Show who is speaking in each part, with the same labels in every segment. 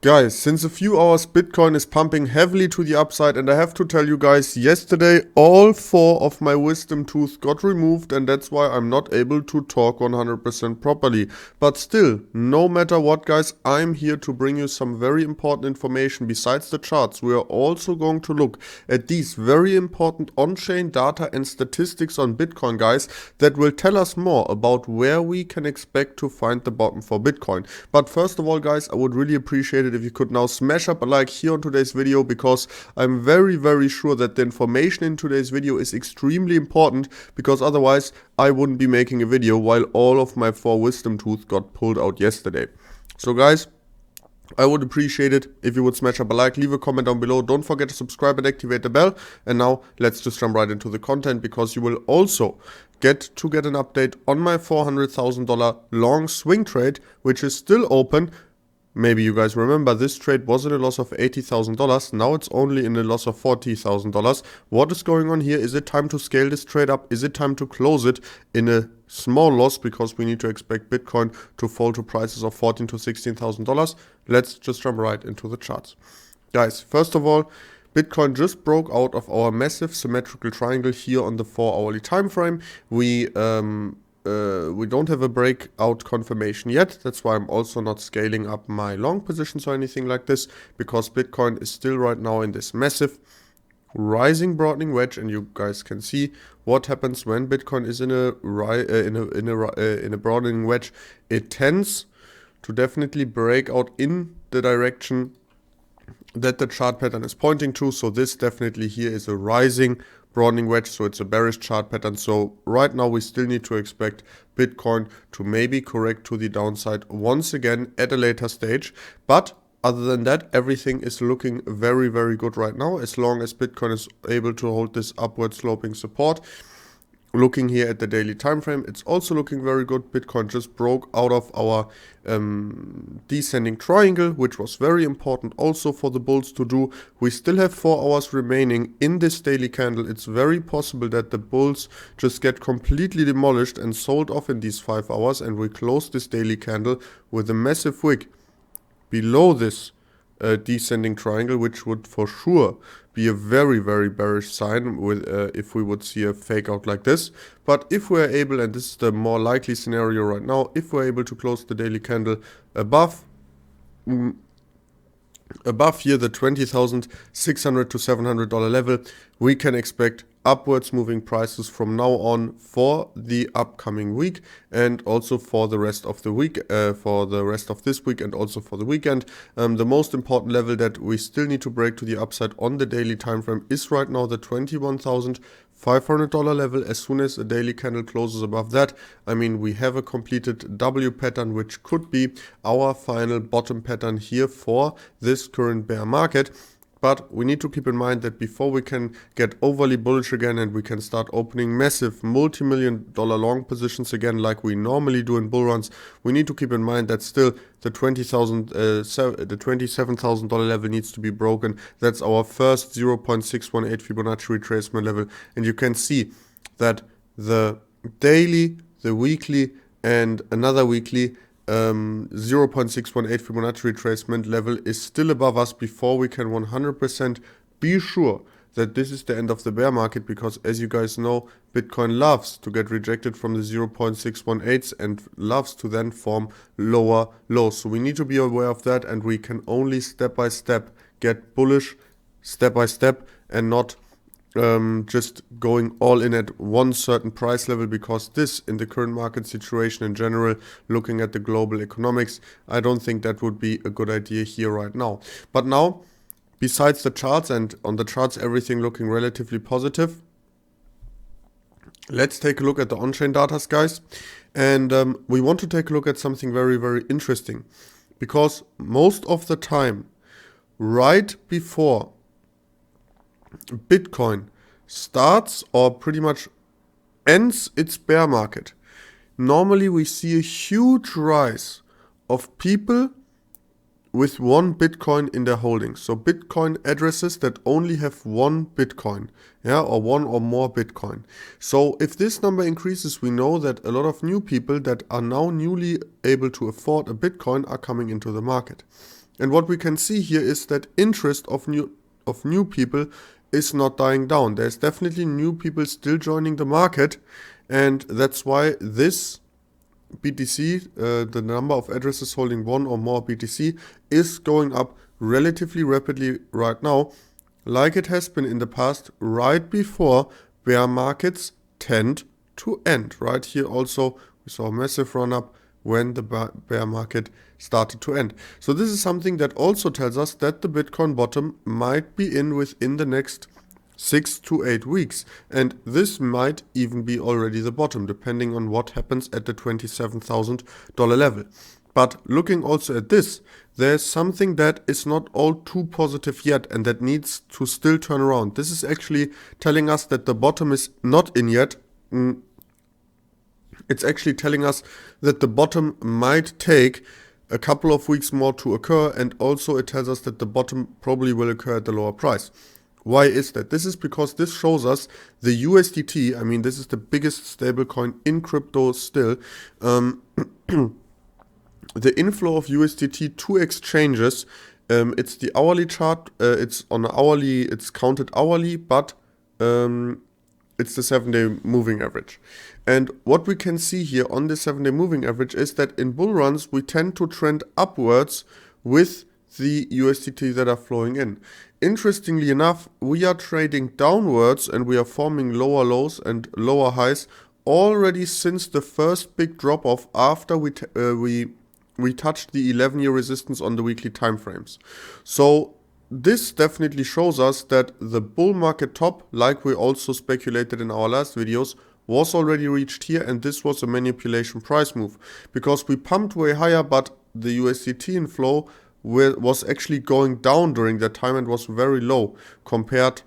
Speaker 1: Guys, since a few hours Bitcoin is pumping heavily to the upside, and I have to tell you guys, yesterday all 4 of my wisdom tooth got removed, and that's why I'm not able to talk 100% properly. But still, no matter what guys, I'm here to bring you some very important information. Besides the charts, we are also going to look at these very important on-chain data and statistics on Bitcoin, guys, that will tell us more about where we can expect to find the bottom for Bitcoin. But first of all guys, I would really appreciate it if you could now smash up a like here on today's video, because I'm very sure that the information in today's video is extremely important, because otherwise I wouldn't be making a video while all of my 4 wisdom tooth got pulled out yesterday. So guys, I would appreciate it if you would smash up a like, leave a comment down below, don't forget to subscribe and activate the bell. And now let's just jump right into the content, because you will also get an update on my $400,000 long swing trade, which is still open. Maybe you guys remember this trade was in a loss of $80,000. Now it's only in a loss of $40,000. What is going on here? Is it time to scale this trade up? Is it time to close it in a small loss, because we need to expect Bitcoin to fall to prices of $14,000 to $16,000? Let's just jump right into the charts. Guys, first of all, Bitcoin just broke out of our massive symmetrical triangle here on the 4-hourly time frame. We don't have a breakout confirmation yet. That's why I'm also not scaling up my long positions or anything like this, because Bitcoin is still right now in this massive rising broadening wedge, and you guys can see what happens when Bitcoin is in a broadening wedge. It tends to definitely break out in the direction that the chart pattern is pointing to. So this definitely here is a rising broadening wedge, so it's a bearish chart pattern. So right now we still need to expect Bitcoin to maybe correct to the downside once again at a later stage. But other than that, everything is looking very good right now, as long as Bitcoin is able to hold this upward sloping support. Looking here at the daily time frame, it's also looking very good. Bitcoin just broke out of our descending triangle, which was very important also for the bulls to do. We still have 4 hours remaining in this daily candle. It's very possible that the bulls just get completely demolished and sold off in these 5 hours, and we close this daily candle with a massive wick below this descending triangle, which would for sure be a very bearish sign with if we would see a fake out like this. But if we're able, and this is the more likely scenario right now, if we're able to close the daily candle above here the $20,600 to $700 level, we can expect upwards moving prices from now on for the upcoming week, and also for the rest of the week, for the rest of this week, and also for the weekend. The most important level that we still need to break to the upside on the daily time frame is right now the $21,500 level. As soon as a daily candle closes above that, I mean, we have a completed W pattern, which could be our final bottom pattern here for this current bear market. But we need to keep in mind that before we can get overly bullish again and we can start opening massive multi-million-dollar long positions again like we normally do in bull runs, we need to keep in mind that still the $27,000 level needs to be broken. That's our first 0.618 Fibonacci retracement level. And you can see that the daily, the weekly, and another weekly 0.618 Fibonacci retracement level is still above us before we can 100% be sure that this is the end of the bear market, because as you guys know, Bitcoin loves to get rejected from the 0.618s and loves to then form lower lows. So we need to be aware of that, and we can only step by step get bullish step by step, and not just going all in at one certain price level, because this, in the current market situation in general, looking at the global economics, I don't think that would be a good idea here right now. But now, besides the charts, and on the charts everything looking relatively positive, let's take a look at the on-chain data, guys. And we want to take a look at something very interesting, because most of the time, right before Bitcoin starts or pretty much ends its bear market, normally we see a huge rise of people with one Bitcoin in their holdings. So Bitcoin addresses that only have one Bitcoin, or one or more Bitcoin. So if this number increases, we know that a lot of new people that are now newly able to afford a Bitcoin are coming into the market. And what we can see here is that interest of new people is not dying down. There's definitely new people still joining the market, and that's why this BTC, the number of addresses holding one or more BTC, is going up relatively rapidly right now, like it has been in the past, right before bear markets tend to end. Right here also we saw a massive run up when the bear market started to end. So this is something that also tells us that the Bitcoin bottom might be within the next 6 to 8 weeks, and this might even be already the bottom, depending on what happens at the $27,000 level. But looking also at this, there's something that is not all too positive yet and that needs to still turn around. This is actually telling us that the bottom is not in yet. It's actually telling us that the bottom might take a couple of weeks more to occur, and also it tells us that the bottom probably will occur at the lower price. Why is that? This is because this shows us the USDT, I mean this is the biggest stablecoin in crypto still, the inflow of USDT to exchanges, it's the hourly chart, it's on hourly, it's counted hourly, but it's the 7-day moving average. And what we can see here on the 7-day moving average is that in bull runs we tend to trend upwards with the USDT that are flowing in. Interestingly enough, we are trading downwards and we are forming lower lows and lower highs already since the first big drop off after we touched the 11-year resistance on the weekly time frames. So this definitely shows us that the bull market top, like we also speculated in our last videos, was already reached here, and this was a manipulation price move because we pumped way higher, but the USDT inflow was actually going down during that time and was very low compared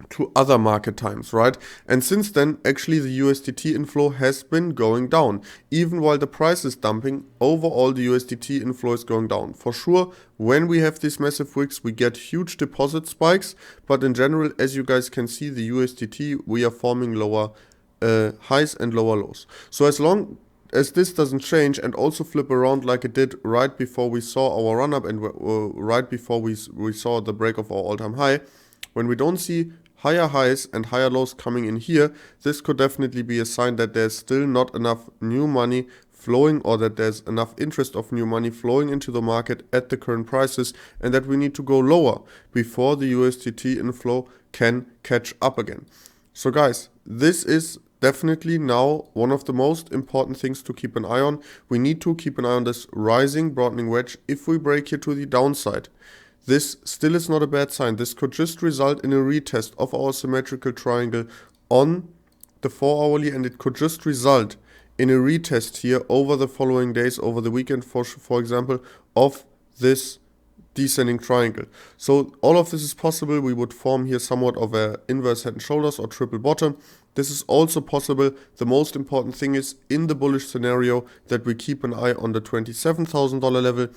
Speaker 1: to other market times, right? And since then, actually the USDT inflow has been going down. Even while the price is dumping, overall the USDT inflow is going down. For sure, when we have these massive wicks, we get huge deposit spikes, but in general, as you guys can see, the USDT, we are forming lower highs and lower lows. So as long as this doesn't change and also flip around like it did right before we saw our run up and right before we saw the break of our all-time high, when we don't see higher highs and higher lows coming in here, this could definitely be a sign that there's still not enough new money flowing, or that there's enough interest of new money flowing into the market at the current prices, and that we need to go lower before the USDT inflow can catch up again. So guys, this is definitely now one of the most important things to keep an eye on. We need to keep an eye on this rising broadening wedge. If we break here to the downside, this still is not a bad sign. This could just result in a retest of our symmetrical triangle on the 4-hourly, and it could just result in a retest here over the following days, over the weekend, for example, of this descending triangle. So all of this is possible. We would form here somewhat of a inverse head and shoulders or triple bottom. This is also possible. The most important thing is in the bullish scenario that we keep an eye on the $27,000 level,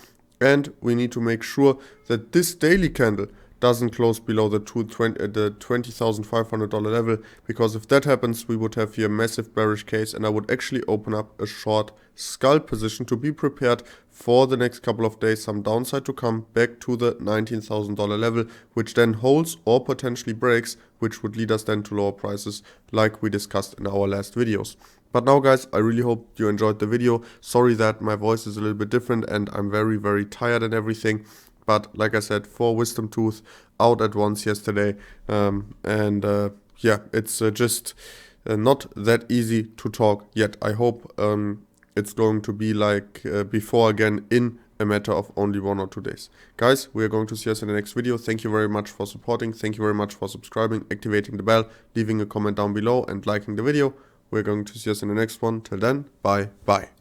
Speaker 1: and we need to make sure that this daily candle doesn't close below the $20,500 level, because if that happens, we would have here a massive bearish case, and I would actually open up a short scalp position to be prepared for the next couple of days, some downside to come back to the $19,000 level, which then holds or potentially breaks, which would lead us then to lower prices like we discussed in our last videos. But now guys, I really hope you enjoyed the video. Sorry that my voice is a little bit different and I'm very, very tired and everything. But like I said, 4 wisdom tooth out at once yesterday. Yeah, it's just not that easy to talk yet. I hope it's going to be like before again in a matter of only 1 or 2 days. Guys, we are going to see us in the next video. Thank you very much for supporting. Thank you very much for subscribing, activating the bell, leaving a comment down below and liking the video. We're going to see us in the next one. Till then, bye bye.